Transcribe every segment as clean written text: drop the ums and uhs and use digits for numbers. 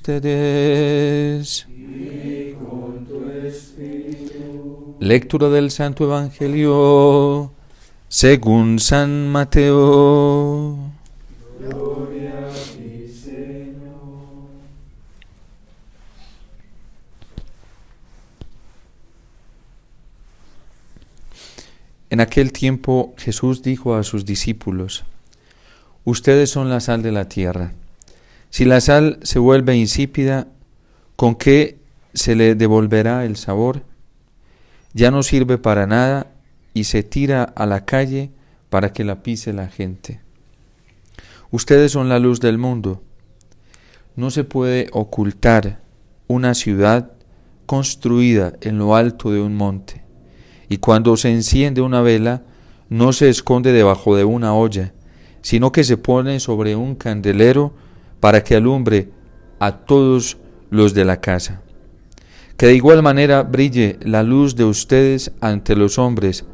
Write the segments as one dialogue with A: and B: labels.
A: ustedes.
B: Y con tu espíritu.
A: Lectura del Santo Evangelio según San Mateo.
B: Gloria a ti, Señor.
A: En aquel tiempo Jesús dijo a sus discípulos: Ustedes son la sal de la tierra. Si la sal se vuelve insípida, ¿con qué se le devolverá el sabor? Ya no sirve para nada y se tira a la calle para que la pise la gente. Ustedes son la luz del mundo. No se puede ocultar una ciudad construida en lo alto de un monte. Y cuando se enciende una vela, no se esconde debajo de una olla, sino que se pone sobre un candelero para que alumbre a todos los de la casa. Que de igual manera brille la luz de ustedes ante los hombres,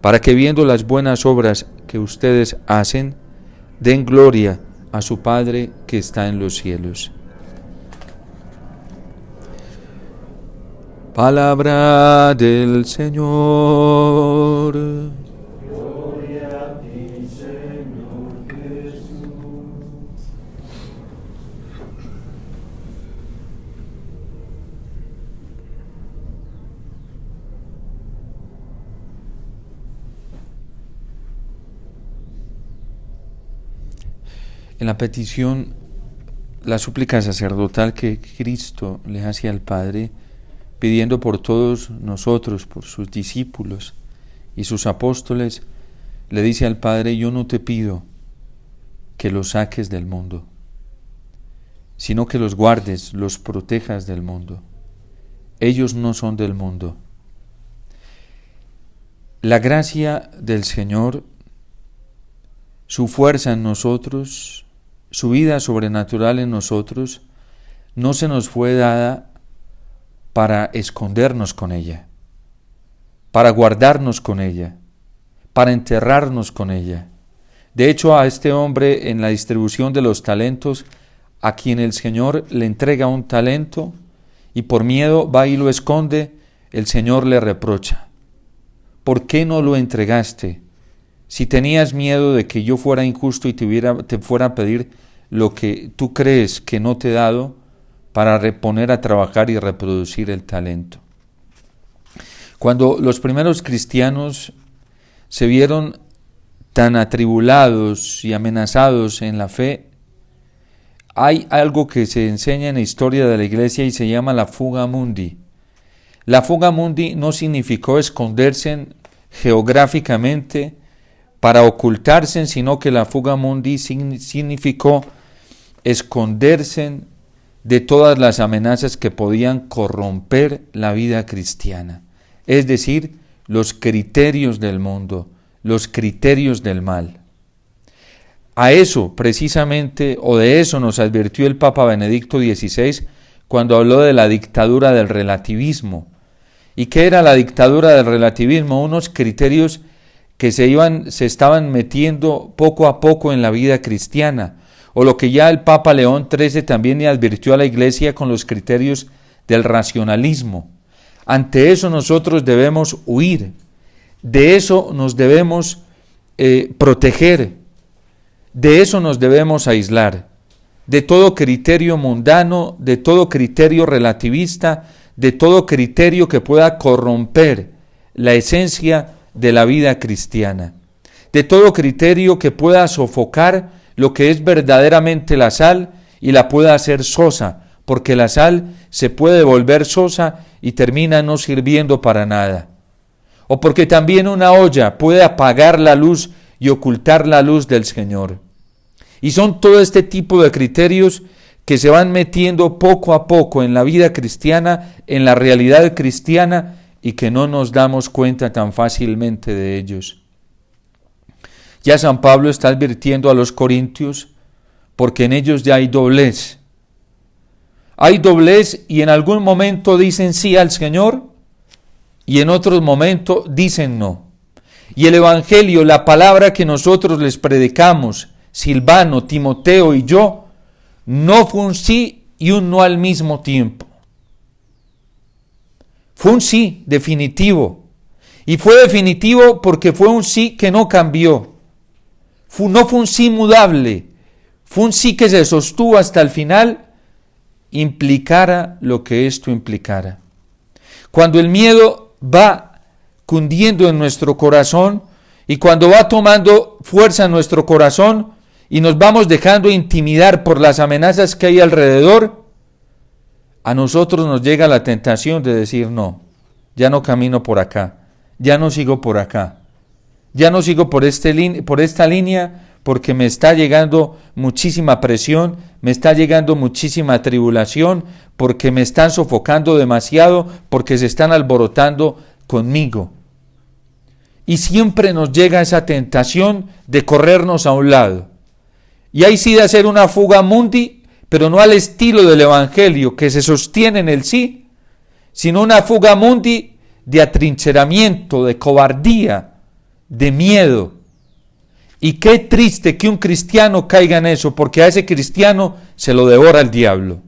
A: para que viendo las buenas obras que ustedes hacen, den gloria a su Padre que está en los cielos. Palabra del Señor.
B: Gloria a ti, Señor Jesús.
A: En la petición, la súplica sacerdotal que Cristo le hace al Padre, pidiendo por todos nosotros, por sus discípulos y sus apóstoles, le dice al Padre: yo no te pido que los saques del mundo, sino que los guardes, los protejas del mundo. Ellos no son del mundo. La gracia del Señor, su fuerza en nosotros, su vida sobrenatural en nosotros, no se nos fue dada para escondernos con ella, para guardarnos con ella, para enterrarnos con ella. De hecho, a este hombre en la distribución de los talentos, a quien el Señor le entrega un talento y por miedo va y lo esconde, el Señor le reprocha: ¿por qué no lo entregaste? Si tenías miedo de que yo fuera injusto y te fuera a pedir lo que tú crees que no te he dado, para reponer a trabajar y reproducir el talento. Cuando los primeros cristianos se vieron tan atribulados y amenazados en la fe, hay algo que se enseña en la historia de la iglesia y se llama la fuga mundi. La fuga mundi no significó esconderse geográficamente para ocultarse, sino que la fuga mundi significó esconderse de todas las amenazas que podían corromper la vida cristiana, es decir, los criterios del mundo, los criterios del mal. A eso precisamente, o de eso nos advirtió el Papa Benedicto XVI cuando habló de la dictadura del relativismo. ¿Y qué era la dictadura del relativismo? Unos criterios que se estaban metiendo poco a poco en la vida cristiana, o lo que ya el Papa León XIII también le advirtió a la Iglesia con los criterios del racionalismo. Ante eso nosotros debemos huir, de eso nos debemos proteger, de eso nos debemos aislar, de todo criterio mundano, de todo criterio relativista, de todo criterio que pueda corromper la esencia de la vida cristiana, de todo criterio que pueda sofocar lo que es verdaderamente la sal y la pueda hacer sosa, porque la sal se puede volver sosa y termina no sirviendo para nada. O porque también una olla puede apagar la luz y ocultar la luz del Señor. Y son todo este tipo de criterios que se van metiendo poco a poco en la vida cristiana, en la realidad cristiana, y que no nos damos cuenta tan fácilmente de ellos. Ya San Pablo está advirtiendo a los corintios porque en ellos ya hay doblez. Hay doblez y en algún momento dicen sí al Señor y en otros momentos dicen no. Y el Evangelio, la palabra que nosotros les predicamos, Silvano, Timoteo y yo, no fue un sí y un no al mismo tiempo. Fue un sí definitivo. Y fue definitivo porque fue un sí que no cambió. No fue un sí mudable. Fue un sí que se sostuvo hasta el final, implicara lo que esto implicara. Cuando el miedo va cundiendo en nuestro corazón y cuando va tomando fuerza en nuestro corazón y nos vamos dejando intimidar por las amenazas que hay alrededor, a nosotros nos llega la tentación de decir no, ya no camino por acá, ya no sigo por acá, ya no sigo por esta línea porque me está llegando muchísima presión, me está llegando muchísima tribulación, porque me están sofocando demasiado, porque se están alborotando conmigo. Y siempre nos llega esa tentación de corrernos a un lado. Y ahí sí de hacer una fuga mundi, pero no al estilo del Evangelio, que se sostiene en el sí, sino una fuga mundi de atrincheramiento, de cobardía, de miedo. Y qué triste que un cristiano caiga en eso, porque a ese cristiano se lo devora el diablo.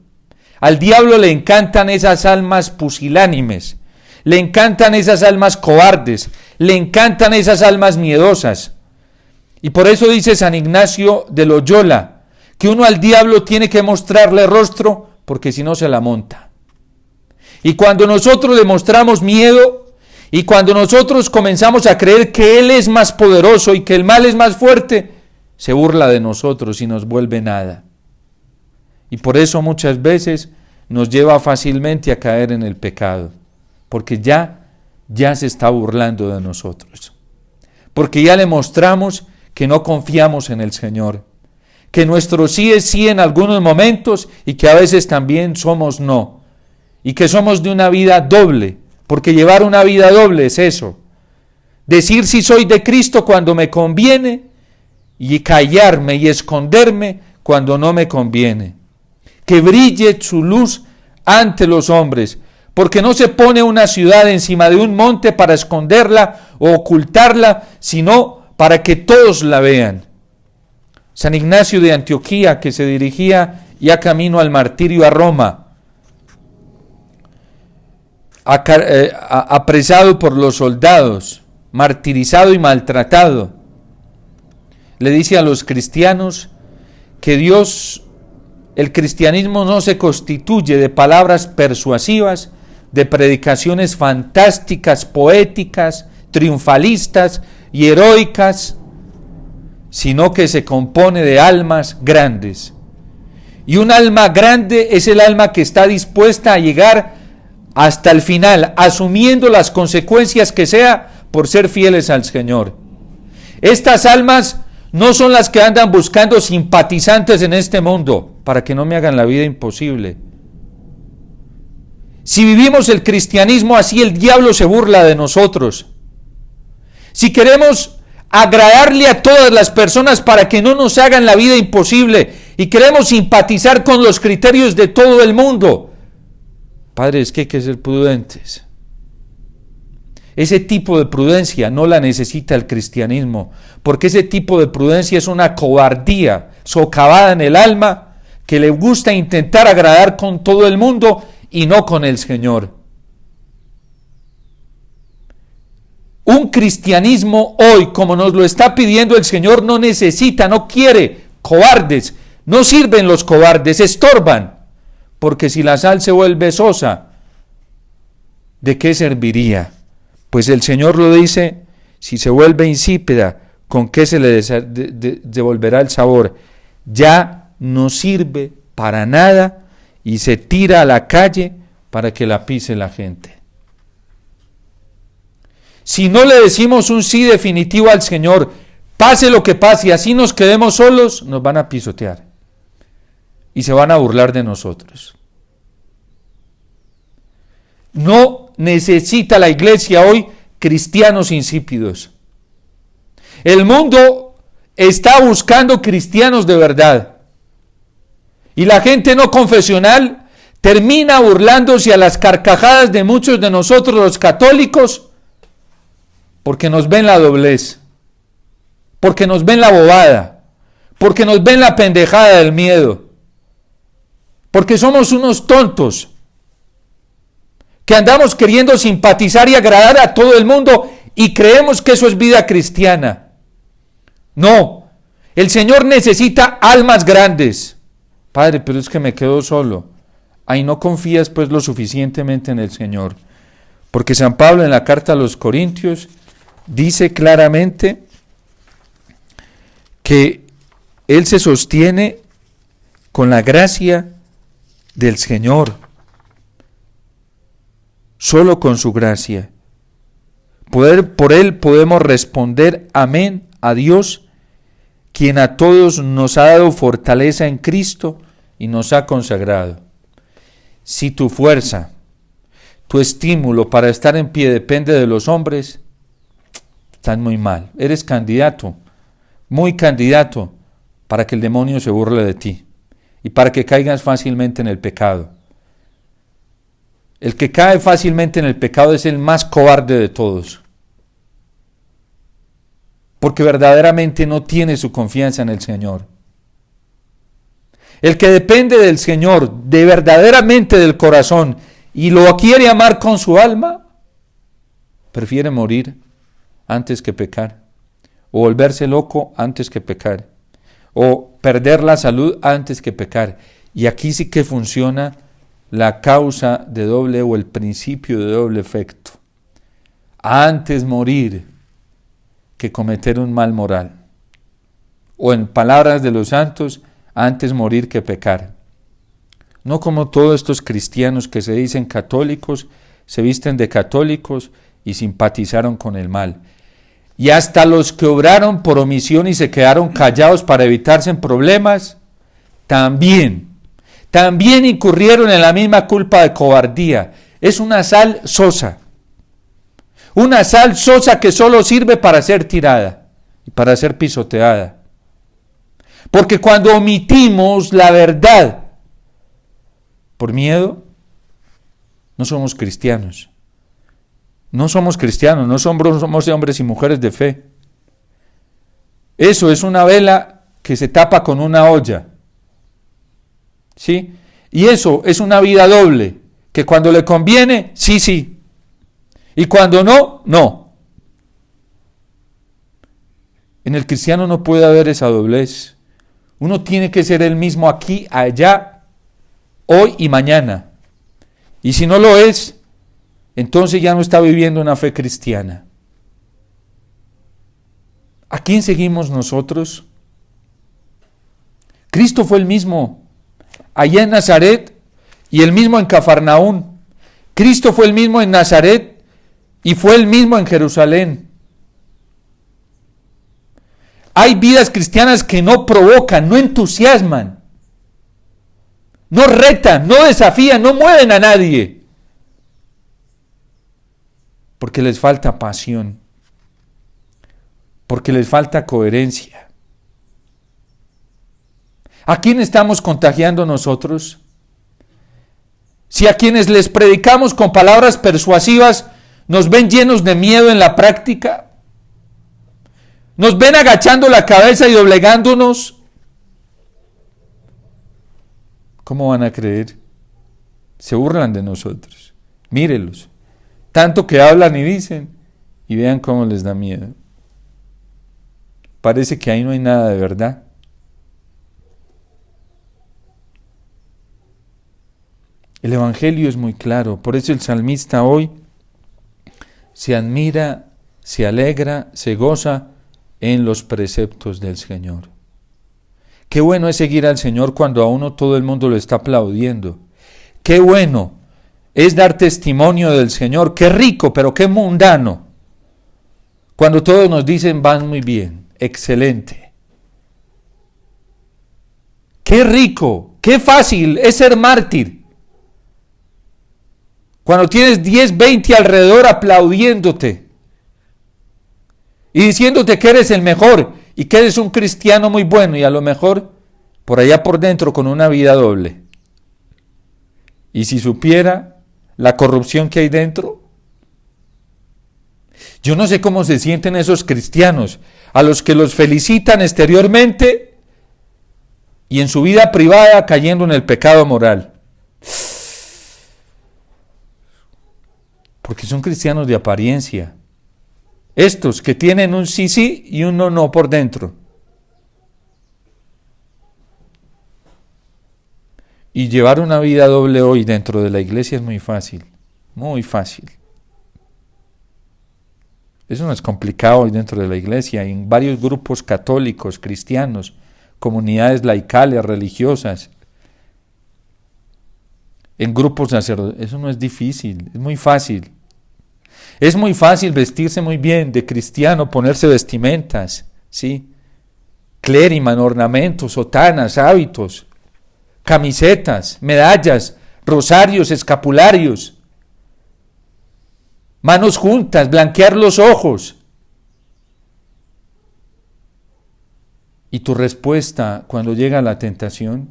A: Al diablo le encantan esas almas pusilánimes, le encantan esas almas cobardes, le encantan esas almas miedosas. Y por eso dice San Ignacio de Loyola, que uno al diablo tiene que mostrarle rostro, porque si no se la monta. Y cuando nosotros le mostramos miedo, y cuando nosotros comenzamos a creer que Él es más poderoso y que el mal es más fuerte, se burla de nosotros y nos vuelve nada. Y por eso muchas veces nos lleva fácilmente a caer en el pecado, porque ya se está burlando de nosotros. Porque ya le mostramos que no confiamos en el Señor, que nuestro sí es sí en algunos momentos y que a veces también somos no, y que somos de una vida doble. Porque llevar una vida doble es eso, decir si soy de Cristo cuando me conviene y callarme y esconderme cuando no me conviene. Que brille su luz ante los hombres, porque no se pone una ciudad encima de un monte para esconderla o ocultarla, sino para que todos la vean. San Ignacio de Antioquía, que se dirigía ya camino al martirio a Roma, apresado por los soldados, martirizado y maltratado, le dice a los cristianos que el cristianismo no se constituye de palabras persuasivas, de predicaciones fantásticas, poéticas, triunfalistas y heroicas, sino que se compone de almas grandes. Y un alma grande es el alma que está dispuesta a llegar hasta el final, asumiendo las consecuencias que sea por ser fieles al Señor. Estas almas no son las que andan buscando simpatizantes en este mundo, para que no me hagan la vida imposible. Si vivimos el cristianismo así, el diablo se burla de nosotros. Si queremos agradarle a todas las personas para que no nos hagan la vida imposible y queremos simpatizar con los criterios de todo el mundo, Padre, es que hay que ser prudentes. Ese tipo de prudencia no la necesita el cristianismo, porque ese tipo de prudencia es una cobardía socavada en el alma que le gusta intentar agradar con todo el mundo y no con el Señor. Un cristianismo hoy, como nos lo está pidiendo el Señor, no necesita, no quiere cobardes. No sirven los cobardes, estorban. Porque si la sal se vuelve sosa, ¿de qué serviría? Pues el Señor lo dice, si se vuelve insípida, ¿con qué se le devolverá el sabor? Ya no sirve para nada y se tira a la calle para que la pise la gente. Si no le decimos un sí definitivo al Señor, pase lo que pase, así nos quedemos solos, nos van a pisotear. Y se van a burlar de nosotros. No necesita la iglesia hoy cristianos insípidos. El mundo está buscando cristianos de verdad. Y la gente no confesional termina burlándose a las carcajadas de muchos de nosotros los católicos porque nos ven la doblez, porque nos ven la bobada, porque nos ven la pendejada del miedo. Porque somos unos tontos que andamos queriendo simpatizar y agradar a todo el mundo y creemos que eso es vida cristiana. No, el Señor necesita almas grandes. Padre, pero es que me quedo solo. Ahí no confías pues lo suficientemente en el Señor. Porque San Pablo en la carta a los Corintios dice claramente que Él se sostiene con la gracia del Señor. Solo con su gracia. Por Él podemos responder amén a Dios, quien a todos nos ha dado fortaleza en Cristo y nos ha consagrado. Si tu fuerza, tu estímulo para estar en pie depende de los hombres, estás muy mal. Eres candidato, muy candidato, para que el demonio se burle de ti y para que caigas fácilmente en el pecado. El que cae fácilmente en el pecado es el más cobarde de todos, porque verdaderamente no tiene su confianza en el Señor. El que depende del Señor, de verdaderamente del corazón, y lo quiere amar con su alma, prefiere morir antes que pecar, o volverse loco antes que pecar, o perder la salud antes que pecar. Y aquí sí que funciona la causa de doble o el principio de doble efecto. Antes morir que cometer un mal moral. O en palabras de los santos, antes morir que pecar. No como todos estos cristianos que se dicen católicos, se visten de católicos y simpatizaron con el mal. Y hasta los que obraron por omisión y se quedaron callados para evitarse en problemas, también incurrieron en la misma culpa de cobardía. Es una sal sosa. Una sal sosa que solo sirve para ser tirada y para ser pisoteada. Porque cuando omitimos la verdad por miedo, no somos cristianos. No somos cristianos, no somos hombres y mujeres de fe. Eso es una vela que se tapa con una olla. ¿Sí? Y eso es una vida doble, que cuando le conviene, sí, y cuando no, no. En el cristiano no puede haber esa doblez. Uno tiene que ser el mismo aquí, allá, hoy y mañana. Y si no lo es, entonces ya no está viviendo una fe cristiana. ¿A quién seguimos nosotros? Cristo fue el mismo allá en Nazaret y el mismo en Cafarnaún. Cristo fue el mismo en Nazaret y fue el mismo en Jerusalén. Hay vidas cristianas que no provocan, no entusiasman, no retan, no desafían, no mueven a nadie, porque les falta pasión, porque les falta coherencia. ¿A quién estamos contagiando nosotros? Si a quienes les predicamos con palabras persuasivas nos ven llenos de miedo en la práctica, nos ven agachando la cabeza y doblegándonos, ¿cómo van a creer? Se burlan de nosotros. Mírelos. Tanto que hablan y dicen, y vean cómo les da miedo. Parece que ahí no hay nada de verdad. El Evangelio es muy claro, por eso el salmista hoy se admira, se alegra, se goza en los preceptos del Señor. Qué bueno es seguir al Señor cuando a uno todo el mundo lo está aplaudiendo. Qué bueno es dar testimonio del Señor, qué rico, pero qué mundano. Cuando todos nos dicen van muy bien, excelente. Qué rico, qué fácil es ser mártir. Cuando tienes 10, 20 alrededor aplaudiéndote y diciéndote que eres el mejor y que eres un cristiano muy bueno y a lo mejor por allá por dentro con una vida doble. Y si supiera la corrupción que hay dentro, yo no sé cómo se sienten esos cristianos a los que los felicitan exteriormente y en su vida privada cayendo en el pecado moral. Porque son cristianos de apariencia. Estos que tienen un sí sí y un no no por dentro. Y llevar una vida doble hoy dentro de la iglesia es muy fácil. Muy fácil. Eso no es complicado hoy dentro de la iglesia. En varios grupos católicos, cristianos, comunidades laicales, religiosas, en grupos sacerdotales. Eso no es difícil, es muy fácil. Es muy fácil vestirse muy bien de cristiano, ponerse vestimentas, ¿sí? Clériman, ornamentos, sotanas, hábitos, camisetas, medallas, rosarios, escapularios, manos juntas, blanquear los ojos. ¿Y tu respuesta cuando llega la tentación?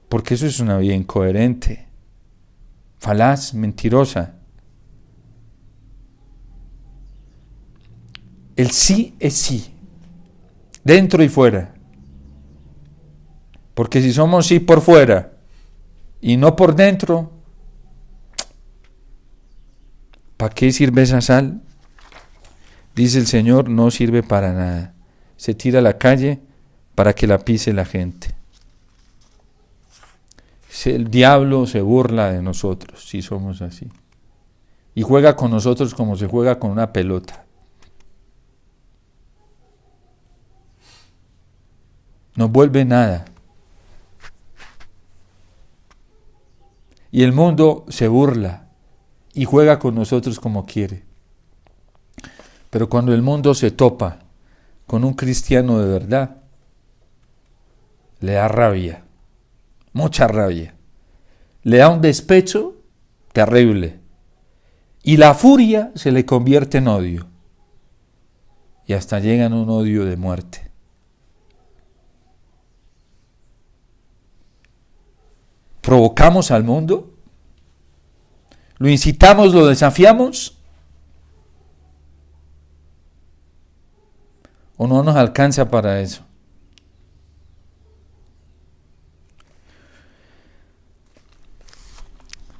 A: Porque eso es una vida incoherente, falaz, mentirosa. El sí es sí, dentro y fuera. Porque si somos sí por fuera y no por dentro, ¿para qué sirve esa sal? Dice el Señor, no sirve para nada. Se tira a la calle para que la pise la gente. El diablo se burla de nosotros si somos así. Y juega con nosotros como se juega con una pelota. Nos vuelve nada. Y el mundo se burla y juega con nosotros como quiere. Pero cuando el mundo se topa con un cristiano de verdad, le da rabia, mucha rabia. Le da un despecho terrible. Y la furia se le convierte en odio. Y hasta llega en un odio de muerte. ¿Provocamos al mundo? ¿Lo incitamos, lo desafiamos? ¿O no nos alcanza para eso?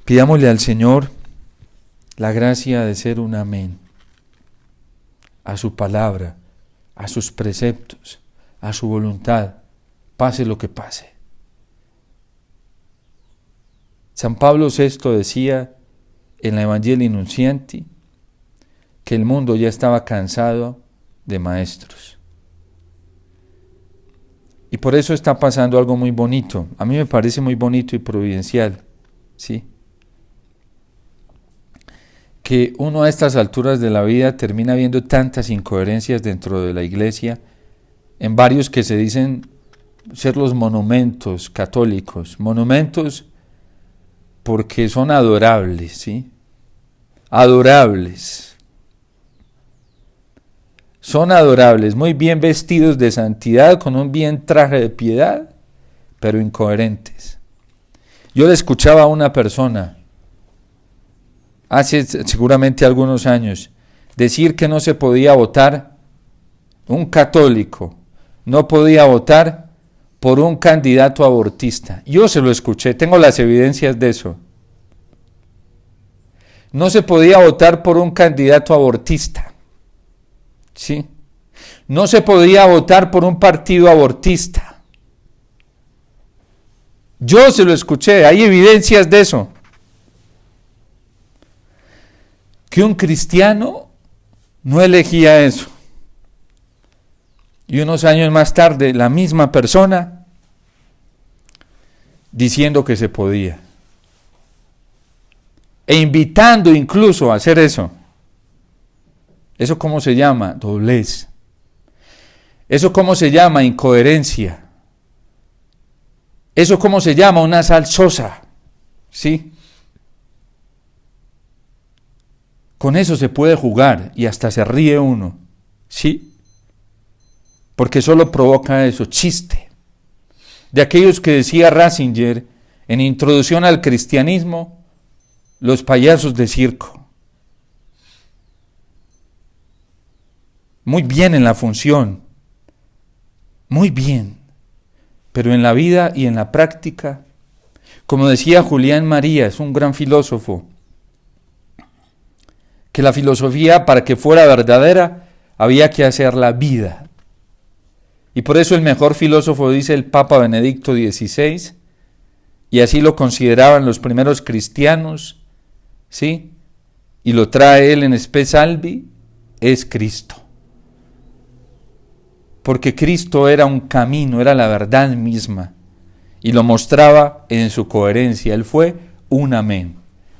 A: Pidámosle al Señor la gracia de ser un amén a su palabra, a sus preceptos, a su voluntad, pase lo que pase. San Pablo VI decía en la Evangelii Nuntiandi que el mundo ya estaba cansado de maestros. Y por eso está pasando algo muy bonito. A mí me parece muy bonito y providencial, ¿sí? Que uno a estas alturas de la vida termina viendo tantas incoherencias dentro de la iglesia, en varios que se dicen ser los monumentos católicos. Monumentos porque son adorables, ¿sí? Adorables. Son adorables, muy bien vestidos de santidad, con un bien traje de piedad, pero incoherentes. Yo le escuchaba a una persona, hace seguramente algunos años, decir que no se podía votar, un católico no podía votar por un candidato abortista. Yo se lo escuché, tengo las evidencias de eso. No se podía votar por un candidato abortista. ¿Sí? No se podía votar por un partido abortista. Yo se lo escuché, hay evidencias de eso. Que un cristiano no elegía eso. Y unos años más tarde, la misma persona diciendo que se podía. E invitando incluso a hacer eso. ¿Eso cómo se llama? Doblez. ¿Eso cómo se llama? Incoherencia. ¿Eso cómo se llama? Una salsosa. ¿Sí? Con eso se puede jugar y hasta se ríe uno. ¿Sí? Porque solo provoca eso, chiste. De aquellos que decía Ratzinger en Introducción al Cristianismo, los payasos de circo. muy bien en la función, muy bien, pero en la vida y en la práctica, como decía Julián María, es un gran filósofo, que la filosofía, para que fuera verdadera, había que hacerla vida. Y por eso el mejor filósofo, dice el Papa Benedicto XVI, y así lo consideraban los primeros cristianos, ¿sí? Y lo trae él en Spe Salvi, es Cristo. Porque Cristo era un camino, era la verdad misma, y lo mostraba en su coherencia. Él fue un amén,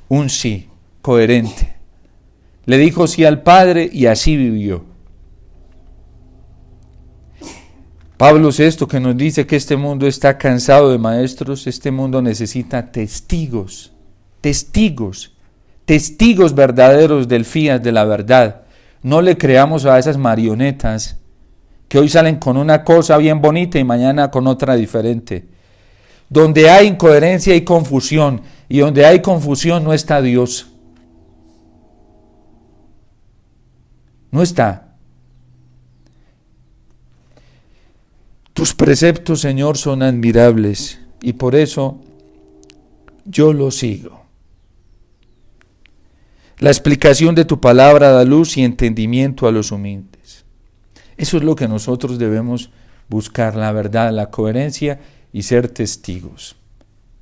A: un sí, coherente. Le dijo sí al Padre y así vivió. Pablo VI, que nos dice que este mundo está cansado de maestros, este mundo necesita testigos verdaderos del fiat, de la verdad. No le creamos a esas marionetas que hoy salen con una cosa bien bonita y mañana con otra diferente. Donde hay incoherencia y confusión, y donde hay confusión no está Dios. No está. Tus preceptos, Señor, son admirables, y por eso yo los sigo. La explicación de tu palabra da luz y entendimiento a los humildes. Eso es lo que nosotros debemos buscar, la verdad, la coherencia y ser testigos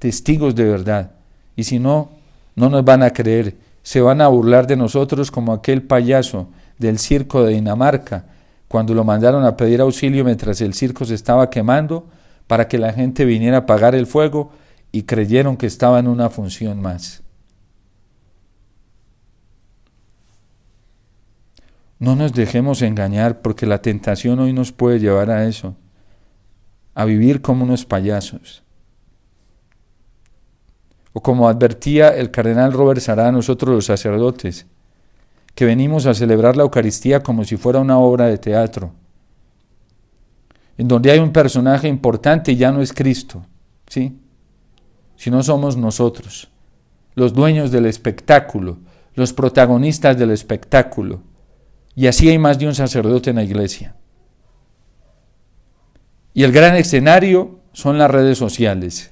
A: de verdad. Y si no, no nos van a creer, se van a burlar de nosotros como aquel payaso del circo de Dinamarca, cuando lo mandaron a pedir auxilio mientras el circo se estaba quemando, para que la gente viniera a apagar el fuego, y creyeron que estaba en una función más. No nos dejemos engañar, porque la tentación hoy nos puede llevar a eso, a vivir como unos payasos. O como advertía el cardenal Robert Sará a nosotros los sacerdotes, que venimos a celebrar la Eucaristía como si fuera una obra de teatro, en donde hay un personaje importante y ya no es Cristo, ¿sí? Sino somos nosotros, los dueños del espectáculo, los protagonistas del espectáculo. Y así hay más de un sacerdote en la iglesia. Y el gran escenario son las redes sociales.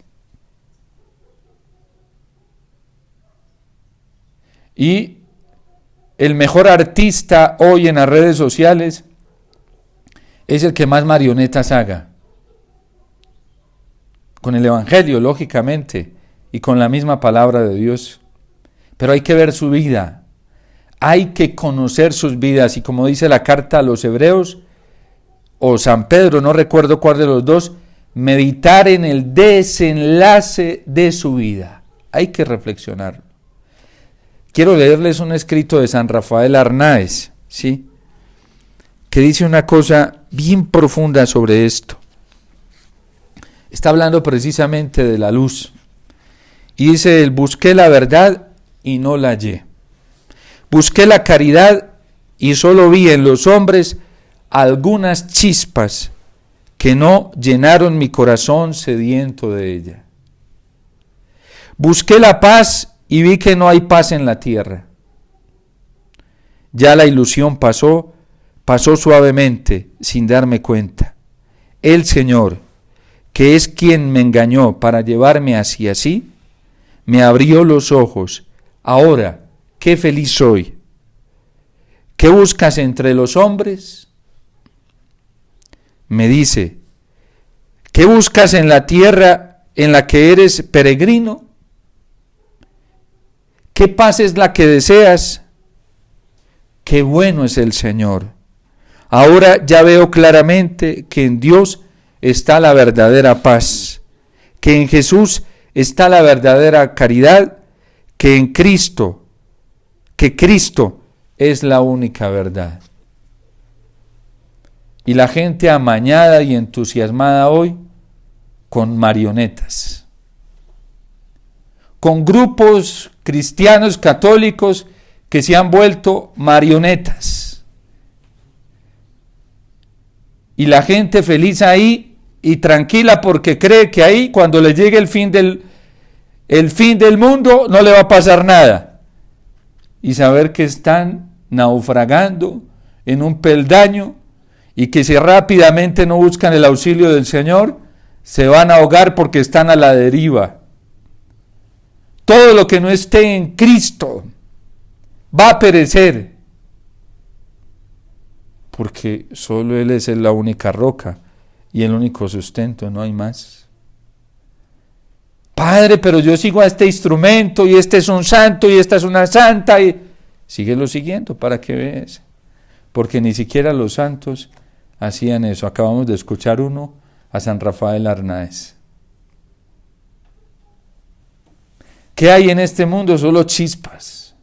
A: Y el mejor artista hoy en las redes sociales es el que más marionetas haga. Con el Evangelio, lógicamente, y con la misma palabra de Dios. Pero hay que ver su vida. Hay que conocer sus vidas, y como dice la carta a los Hebreos, o San Pedro, no recuerdo cuál de los dos, meditar en el desenlace de su vida. Hay que reflexionar. Quiero leerles un escrito de San Rafael Arnáez, ¿sí? Que dice una cosa bien profunda sobre esto. Está hablando precisamente de la luz. Y dice él: busqué la verdad y no la hallé. Busqué la caridad y solo vi en los hombres algunas chispas que no llenaron mi corazón sediento de ella. Busqué la paz y vi que no hay paz en la tierra. Ya la ilusión pasó suavemente, sin darme cuenta. El Señor, que es quien me engañó para llevarme hacia sí, me abrió los ojos. Ahora, qué feliz soy. ¿Qué buscas entre los hombres? Me dice, ¿qué buscas en la tierra en la que eres peregrino? ¿Qué paz es la que deseas? Qué bueno es el Señor. Ahora ya veo claramente que en Dios está la verdadera paz, que en Jesús está la verdadera caridad, que en Cristo, es la única verdad. Y la gente amañada y entusiasmada hoy con marionetas, con grupos cristianos católicos que se han vuelto marionetas. Y la gente feliz ahí y tranquila porque cree que ahí, cuando le llegue el fin del mundo, no le va a pasar nada. Y saber que están naufragando en un peldaño y que si rápidamente no buscan el auxilio del Señor, se van a ahogar porque están a la deriva. Todo lo que no esté en Cristo va a perecer, porque solo Él es la única roca y el único sustento, no hay más. Padre, pero yo sigo a este instrumento y este es un santo y esta es una santa, y síguelo siguiendo para que veas, porque ni siquiera los santos hacían eso. Acabamos de escuchar uno, a San Rafael Arnáez. ¿Qué hay en este mundo? Solo chispas.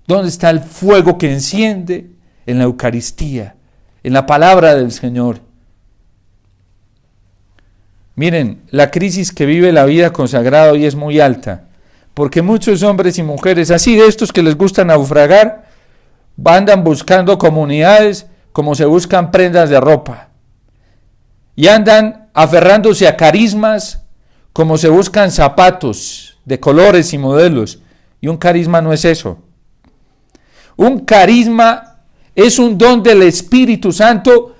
A: ¿Dónde está el fuego que enciende? En la Eucaristía, en la palabra del Señor. Miren, la crisis que vive la vida consagrada hoy es muy alta, porque muchos hombres y mujeres, así de estos que les gusta naufragar, andan buscando comunidades como se buscan prendas de ropa, y andan aferrándose a carismas como se buscan zapatos de colores y modelos, y un carisma no es eso. Un carisma es un don del Espíritu Santo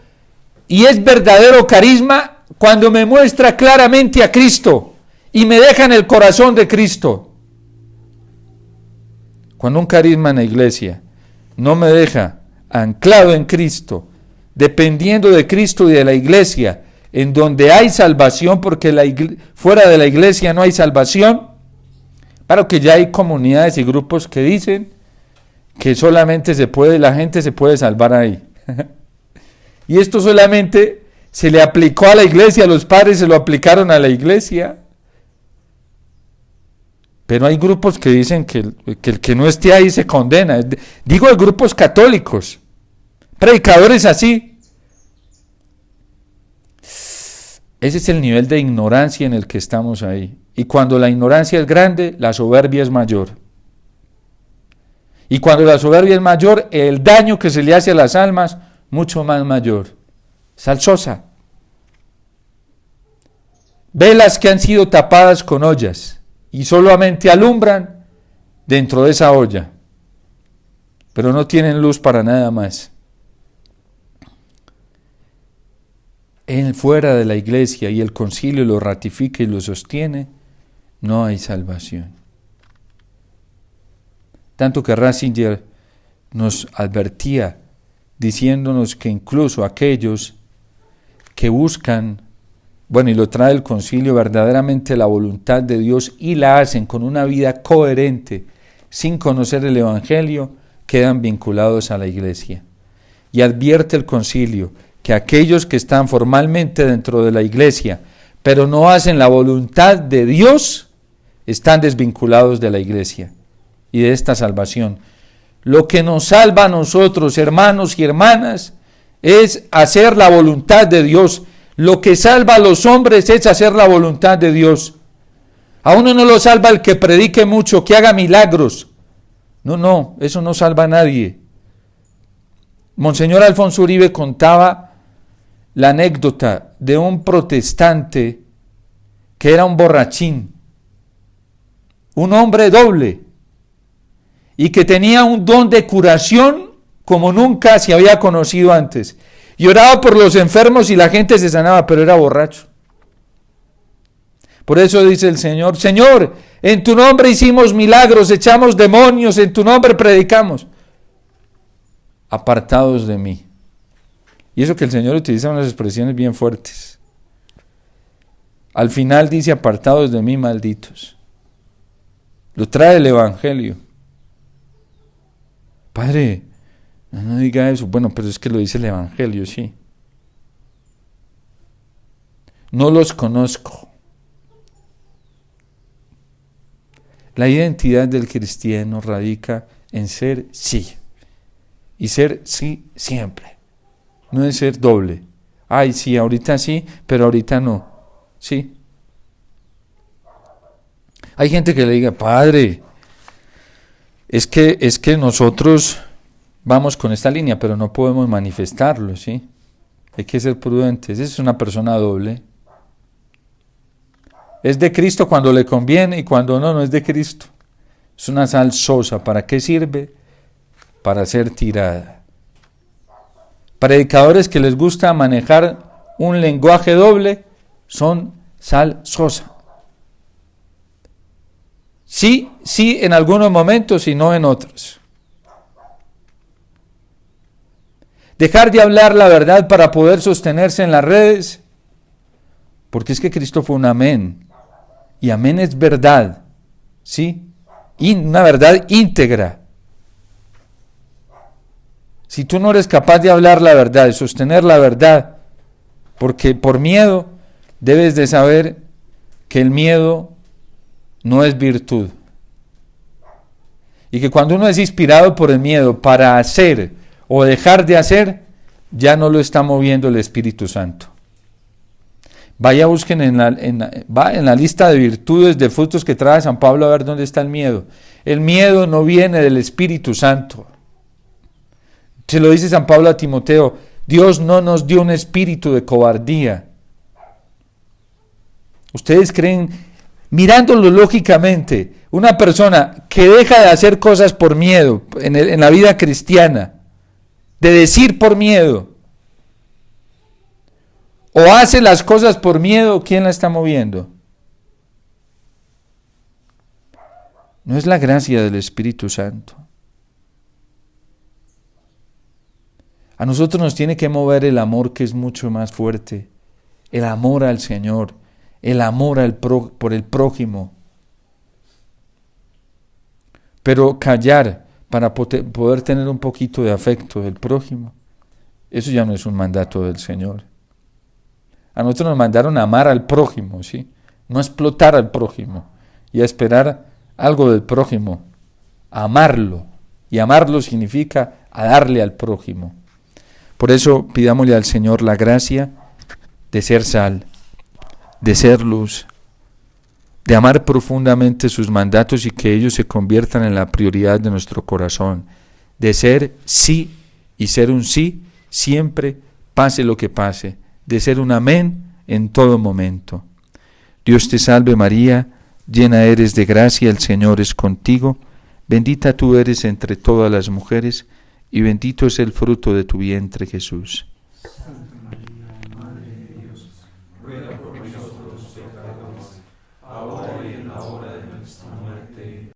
A: y es verdadero carisma cuando me muestra claramente a Cristo y me deja en el corazón de Cristo. Cuando un carisma en la iglesia no me deja anclado en Cristo, dependiendo de Cristo y de la iglesia, en donde hay salvación, porque fuera de la iglesia no hay salvación. Claro que ya hay comunidades y grupos que dicen que solamente la gente se puede salvar ahí. Y esto solamente se le aplicó a la iglesia, los padres se lo aplicaron a la iglesia. Pero hay grupos que dicen que el que no esté ahí se condena. Digo de grupos católicos, predicadores así. Ese es el nivel de ignorancia en el que estamos ahí. Y cuando la ignorancia es grande, la soberbia es mayor. Y cuando la soberbia es mayor, el daño que se le hace a las almas, mucho más mayor. Salsosa. Velas que han sido tapadas con ollas y solamente alumbran dentro de esa olla, pero no tienen luz para nada más. Fuera de la iglesia, y el concilio lo ratifica y lo sostiene, no hay salvación. Tanto que Ratzinger nos advertía, diciéndonos que incluso aquellos que buscan, y lo trae el concilio, verdaderamente la voluntad de Dios y la hacen con una vida coherente, sin conocer el Evangelio, quedan vinculados a la iglesia. Y advierte el concilio que aquellos que están formalmente dentro de la iglesia, pero no hacen la voluntad de Dios, están desvinculados de la iglesia y de esta salvación. Lo que nos salva a nosotros, hermanos y hermanas, es hacer la voluntad de Dios. Lo que salva a los hombres es hacer la voluntad de Dios. A uno no lo salva el que predique mucho, que haga milagros. No, eso no salva a nadie. Monseñor Alfonso Uribe contaba la anécdota de un protestante que era un borrachín, un hombre doble, y que tenía un don de curación como nunca se había conocido antes. Y oraba por los enfermos y la gente se sanaba, pero era borracho. Por eso dice el Señor: Señor, en tu nombre hicimos milagros, echamos demonios, en tu nombre predicamos. Apartados de mí. Y eso que el Señor utiliza unas expresiones bien fuertes. Al final dice: apartados de mí, malditos. Lo trae el Evangelio. Padre, no diga eso. Bueno, pero es que lo dice el Evangelio, sí. No los conozco. La identidad del cristiano radica en ser sí. Y ser sí siempre. No es ser doble. Ay, sí, ahorita sí, pero ahorita no. Sí. Hay gente que le diga: Padre, es que nosotros vamos con esta línea, pero no podemos manifestarlo, ¿sí? Hay que ser prudentes. Es una persona doble. Es de Cristo cuando le conviene y cuando no es de Cristo. Es una sal sosa. ¿Para qué sirve? Para ser tirada. predicadores que les gusta manejar un lenguaje doble, son sal sosa. Sí, sí en algunos momentos y no en otros. Dejar de hablar la verdad para poder sostenerse en las redes, porque es que Cristo fue un amén, y amén es verdad, ¿sí? Y una verdad íntegra. Si tú no eres capaz de hablar la verdad, de sostener la verdad, porque por miedo, debes de saber que el miedo no es virtud. Y que cuando uno es inspirado por el miedo para hacer o dejar de hacer, ya no lo está moviendo el Espíritu Santo. Vaya, busquen en la lista de virtudes, de frutos que trae San Pablo, a ver dónde está el miedo. El miedo no viene del Espíritu Santo. Se lo dice San Pablo a Timoteo: Dios no nos dio un espíritu de cobardía. Ustedes creen, mirándolo lógicamente, una persona que deja de hacer cosas por miedo en la vida cristiana, de decir por miedo, o hace las cosas por miedo, ¿quién la está moviendo? No es la gracia del Espíritu Santo. A nosotros nos tiene que mover el amor, que es mucho más fuerte, el amor al Señor, el amor por el prójimo. Pero callar para poder tener un poquito de afecto del prójimo, eso ya no es un mandato del Señor. A nosotros nos mandaron a amar al prójimo, ¿sí? No a explotar al prójimo y a esperar algo del prójimo, a amarlo. Y amarlo significa a darle al prójimo. Por eso pidámosle al Señor la gracia de ser sal, de ser luz, de amar profundamente sus mandatos y que ellos se conviertan en la prioridad de nuestro corazón, de ser sí y ser un sí siempre, pase lo que pase, de ser un amén en todo momento. Dios te salve María, llena eres de gracia, el Señor es contigo, bendita tú eres entre todas las mujeres, y bendito es el fruto de tu vientre, Jesús.